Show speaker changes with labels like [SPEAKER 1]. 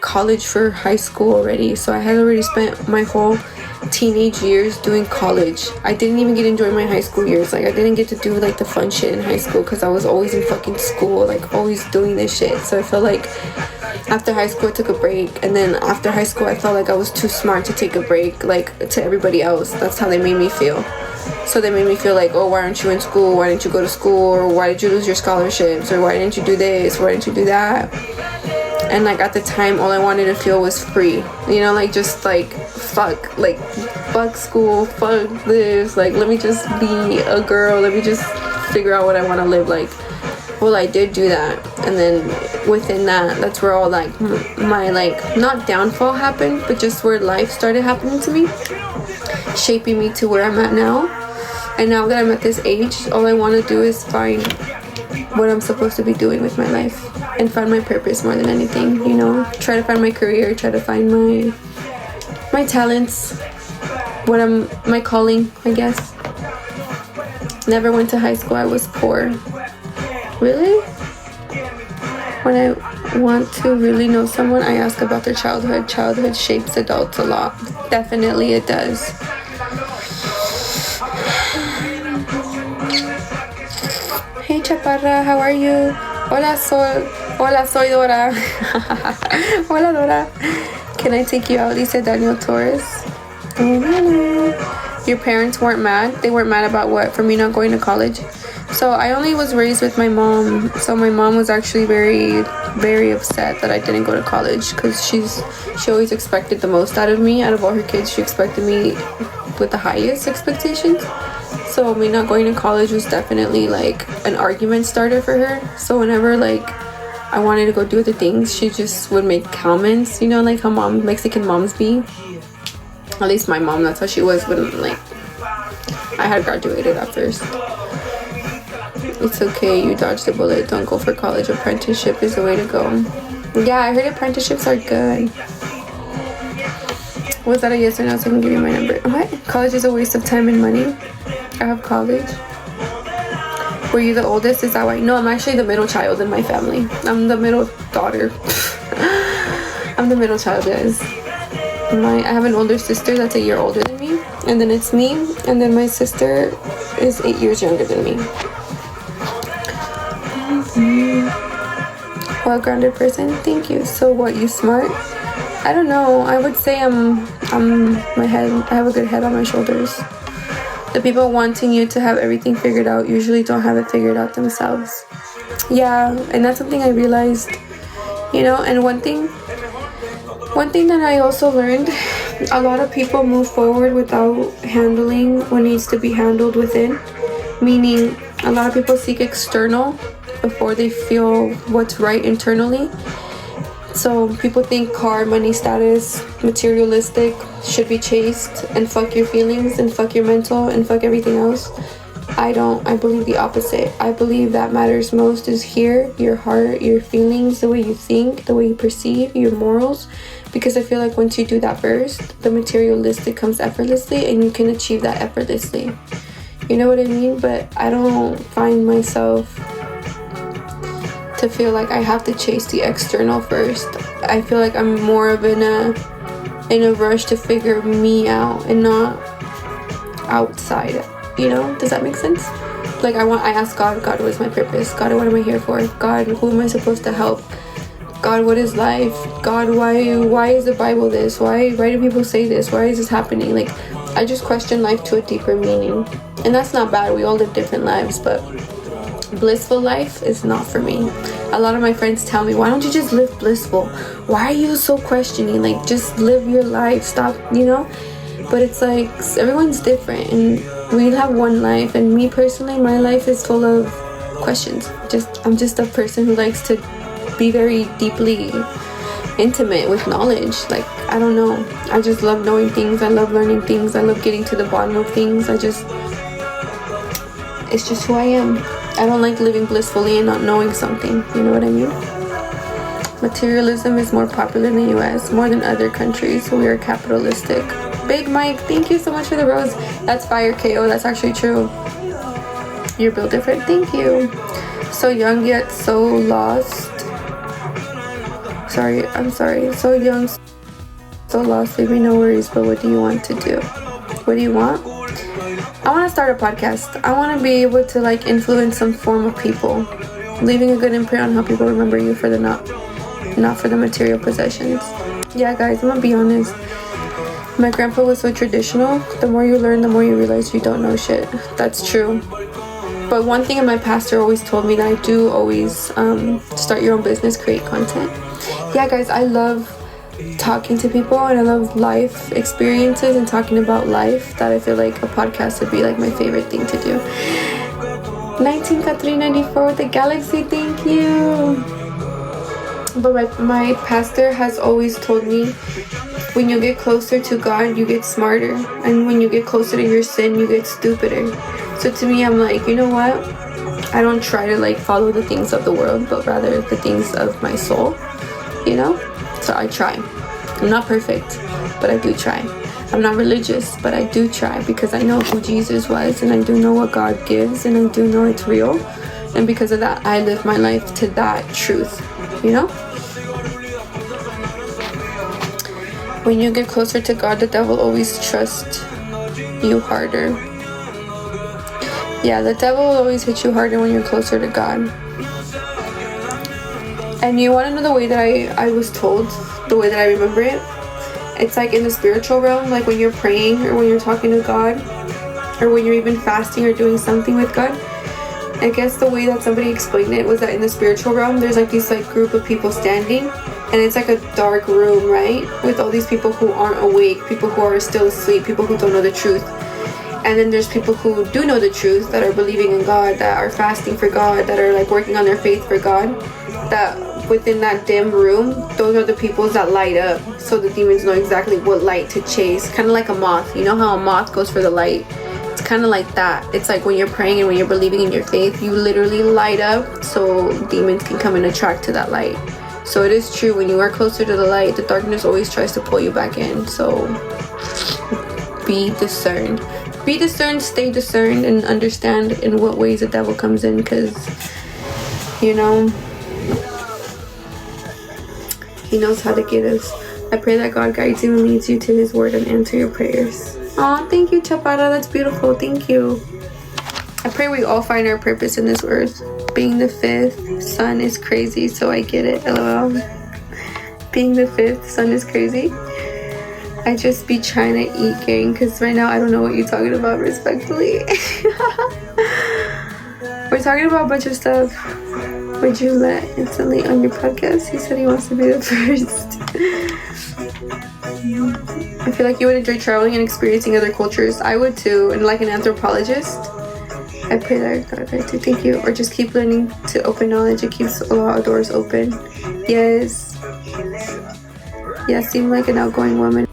[SPEAKER 1] college for high school already, so I had already spent my whole teenage years doing college. I didn't even get to enjoy my high school years. Like, I didn't get to do like the fun shit in high school because I was always in fucking school, like always doing this shit. So I felt like after high school I took a break, and then after high school I felt like I was too smart to take a break, like to everybody else. That's how they made me feel. So they made me feel like, oh, why aren't you in school? Why didn't you go to school? Or why did you lose your scholarships? Or why didn't you do this? Why didn't you do that? And like at the time, all I wanted to feel was free. You know, like just like fuck school, fuck this. Like, let me just be a girl. Let me just figure out what I want to live like. Well, I did do that, and then within that, that's where all like my like not downfall happened, but just where life started happening to me, shaping me to where I'm at now. And now that I'm at this age, all I want to do is find what I'm supposed to be doing with my life and find my purpose more than anything. You know, try to find my career, try to find my talents, my calling, I guess. Never went to high school. I was poor. Really? When I want to really know someone, I ask about their childhood. Childhood shapes adults a lot. Definitely it does. Hey Chaparra, how are you? Hola soy Dora. Hola Dora. Can I take you out? Dice Daniel Torres. Your parents weren't mad? They weren't mad about what? For me not going to college? So I only was raised with my mom. So my mom was actually very, very upset that I didn't go to college, because she always expected the most out of me. Out of all her kids, she expected me with the highest expectations. So me not going to college was definitely like an argument starter for her. So whenever like I wanted to go do other things, she just would make comments, you know, like how Mexican moms be. At least my mom, that's how she was when like I had graduated at first. It's okay, you dodged the bullet. Don't go for college. Apprenticeship is the way to go. Yeah, I heard apprenticeships are good. Was that a yes or no? So I can give you my number. What? College is a waste of time and money. I have college. Were you the oldest? Is that why? No, I'm actually the middle child in my family. I'm the middle daughter. I'm the middle child, guys. I have an older sister that's a year older than me, and then it's me, and then my sister is 8 years younger than me. Well, grounded person, thank you. So what, you smart? I don't know. I would say I'm my head. I have a good head on my shoulders. The people wanting you to have everything figured out usually don't have it figured out themselves. Yeah, and that's something I realized, you know. And one thing that I also learned, a lot of people move forward without handling what needs to be handled within. Meaning, a lot of people seek external before they feel what's right internally. So people think car, money, status, materialistic should be chased, and fuck your feelings and fuck your mental and fuck everything else. I don't. I believe the opposite. I believe that matters most is here, your heart, your feelings, the way you think, the way you perceive, your morals. Because I feel like once you do that first, the materialistic comes effortlessly, and you can achieve that effortlessly. You know what I mean? But I don't find myself to feel like I have to chase the external first. I feel like I'm more of in a rush to figure me out and not outside. You know? Does that make sense? Like I ask God, what is my purpose? God, what am I here for? God, who am I supposed to help? God, what is life? God, why is the Bible this? Why do people say this? Why is this happening? Like, I just question life to a deeper meaning. And that's not bad. We all live different lives, but blissful life is not for me. A lot of my friends tell me, why don't you just live blissful? Why are you so questioning? Like, just live your life. Stop, you know? But it's like, everyone's different, and we have one life. And me personally, my life is full of questions. I'm just a person who likes to be very deeply intimate with knowledge. Like, I don't know, I just love knowing things. I love learning things. I love getting to the bottom of things. It's just who I am. I don't like living blissfully and not knowing something. You know what I mean? Materialism is more popular in the US, more than other countries. We are capitalistic. Big Mike, thank you so much for the rose. That's fire, KO. That's actually true. You're built different. Thank you. So young yet so lost. I'm sorry. So young, so lost, baby, no worries. But what do you want to do? What do you want? I want to start a podcast. I want to be able to like influence some form of people, leaving a good imprint on how people remember you for the not for the material possessions. Yeah, guys, I'm gonna be honest. My grandpa was so traditional. The more you learn, the more you realize you don't know shit. That's true. But one thing my pastor always told me that I do always start your own business, create content. Yeah, guys, I love talking to people and I love life experiences and talking about life, that I feel like a podcast would be like my favorite thing to do. 19 with the galaxy, thank you. But my pastor has always told me, when you get closer to God, you get smarter, and when you get closer to your sin, you get stupider. So to me, I'm like, you know what? I don't try to like follow the things of the world, but rather the things of my soul, you know? So I try. I'm not perfect, but I do try. I'm not religious, but I do try, because I know who Jesus was, and I do know what God gives, and I do know it's real. And because of that, I live my life to that truth, you know? When you get closer to God, the devil always trusts you harder. Yeah, the devil will always hit you harder when you're closer to God. And you want to know the way that I was told, the way that I remember it? It's like in the spiritual realm, like when you're praying or when you're talking to God, or when you're even fasting or doing something with God. I guess the way that somebody explained it was that in the spiritual realm, there's like this like group of people standing, and it's like a dark room, right? With all these people who aren't awake, people who are still asleep, people who don't know the truth. And then there's people who do know the truth, that are believing in God, that are fasting for God, that are like working on their faith for God. That within that dim room, those are the people that light up. So the demons know exactly what light to chase. Kind of like a moth. You know how a moth goes for the light? It's kind of like that. It's like when you're praying and when you're believing in your faith, you literally light up so demons can come and attract to that light. So it is true, when you are closer to the light, the darkness always tries to pull you back in. So be discerned. Be discerned, stay discerned, and understand in what ways the devil comes in, because, you know, he knows how to get us. I pray that God guides you and leads you to his word and answer your prayers. Aw, thank you, Chaparra. That's beautiful. Thank you. I pray we all find our purpose in this earth. Being the fifth son is crazy, so I get it. LOL. Being the fifth son is crazy. I just be trying to eat, gang, because right now I don't know what you're talking about, respectfully. We're talking about a bunch of stuff. Would you let instantly on your podcast? He said he wants to be the first. I feel like you would enjoy traveling and experiencing other cultures. I would too, and like an anthropologist. I pray that God guides you. Thank you. Or just keep learning to open knowledge. It keeps a lot of doors open. Yes. Yeah, seem like an outgoing woman.